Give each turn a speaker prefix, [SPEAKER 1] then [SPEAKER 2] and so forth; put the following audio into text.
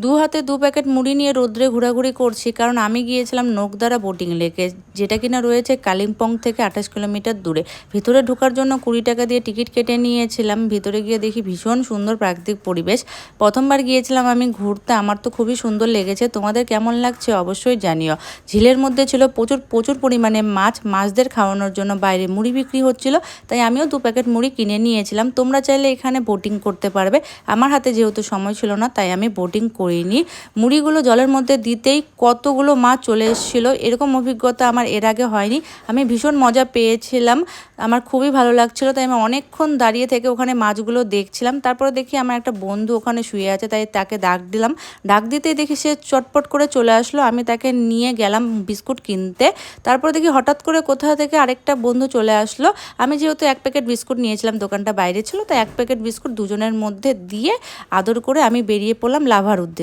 [SPEAKER 1] দু হাতে দু প্যাকেট মুড়ি নিয়ে রোদ্রে ঘোরাঘুরি করছি, কারণ আমি গিয়েছিলাম নোকদারা বোটিং লেকে, যেটা কিনা রয়েছে কালিম্পং থেকে 28 কিলোমিটার দূরে। ভিতরে ঢোকার জন্য 20 টাকা দিয়ে টিকিট কেটে নিয়েছিলাম। ভিতরে গিয়ে দেখি ভীষণ সুন্দর প্রাকৃতিক পরিবেশ। প্রথমবার গিয়েছিলাম আমি ঘুরতে, আমার তো খুবই সুন্দর লেগেছে। তোমাদের কেমন লাগছে অবশ্যই জানিও। ঝিলের মধ্যে ছিল প্রচুর প্রচুর পরিমাণে মাছ, মাছদের খাওয়ানোর জন্য বাইরে মুড়ি বিক্রি হচ্ছিল, তাই আমিও 2 প্যাকেট মুড়ি কিনে নিয়েছিলাম। তোমরা চাইলে এখানে বোটিং করতে পারবে। আমার হাতে যেহেতু সময় ছিল না, তাই আমি বোটিং করিনি। মুড়িগুলো জলের মধ্যে দিতেই কতগুলো মাছ চলে এসেছিলো, এরকম অভিজ্ঞতা আমার এর আগে হয়নি। আমি ভীষণ মজা পেয়েছিলাম, আমার খুবই ভালো লাগছিল, তাই আমি অনেকক্ষণ দাঁড়িয়ে থেকে ওখানে মাছগুলো দেখছিলাম। তারপরে দেখি আমার একটা বন্ধু ওখানে শুয়ে আছে, তাই তাকে ডাক দিলাম। ডাক দিতেই দেখি সে চটপট করে চলে আসলো। আমি তাকে নিয়ে গেলাম বিস্কুট কিনতে। তারপরে দেখি হঠাৎ করে কোথা থেকে আরেকটা বন্ধু চলে আসলো। আমি যেহেতু 1 প্যাকেট বিস্কুট নিয়েছিলাম, দোকানটা বাইরে ছিল, তাই 1 প্যাকেট বিস্কুট দুজনের মধ্যে দিয়ে আদর করে আমি বেরিয়ে পড়লাম লাভার উদ্দেশ্যে।